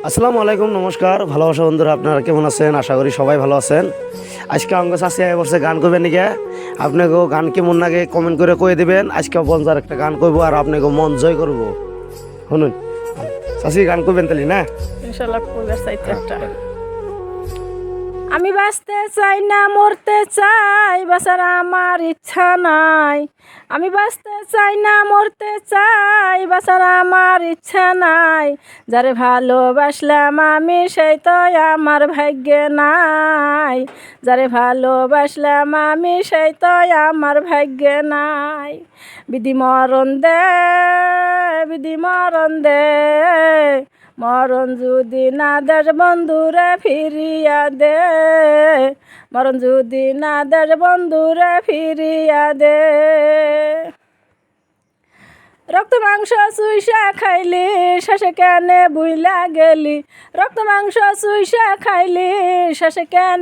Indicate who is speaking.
Speaker 1: আসসালামু আলাইকুম, নমস্কার ভালোবাসা বন্ধুরা, আপনারা কেমন আছেন? আশা করি সবাই ভালো আছেন। আজকে অঙ্গ চাষি বসে গান করবেন নাকি? আপনাকেও গান কেমন লাগে কমেন্ট করে কয়ে দেবেন। আজকে বঞ্জার একটা গান করবো আর আপনাকে মন জয় করবো। শুনুন চাষি, গান করবেন তাহলে না?
Speaker 2: ইনশাল্লাহ করবে চাইতে একটা। আমি বাঁচতে চাই না মরতে চাই, বাঁচার আমার ইচ্ছা নাই। আমি বাঁচতে চাই না মরতে চাই, বাঁচার আমার ইচ্ছা নাই। যারে ভালোবাসলাম আমি সেই তো আমার ভাগ্যে নাই। যারে ভালোবাসলাম আমি সেই তো আমার ভাগ্যে নাই। বিধি মরণ দে, বিধি মরণ দে, মরণ যদি না দেশ বন্ধুরে ফিরিয়া দে, মরণ যদি না দেশ বন্ধুরে ফিরিয়া দে। রক্ত মাংস চুইসা খাইলি শেষে কেনে বুইলা গেলি, রক্ত মাংস চুইসা খাইলি শেষে কেনে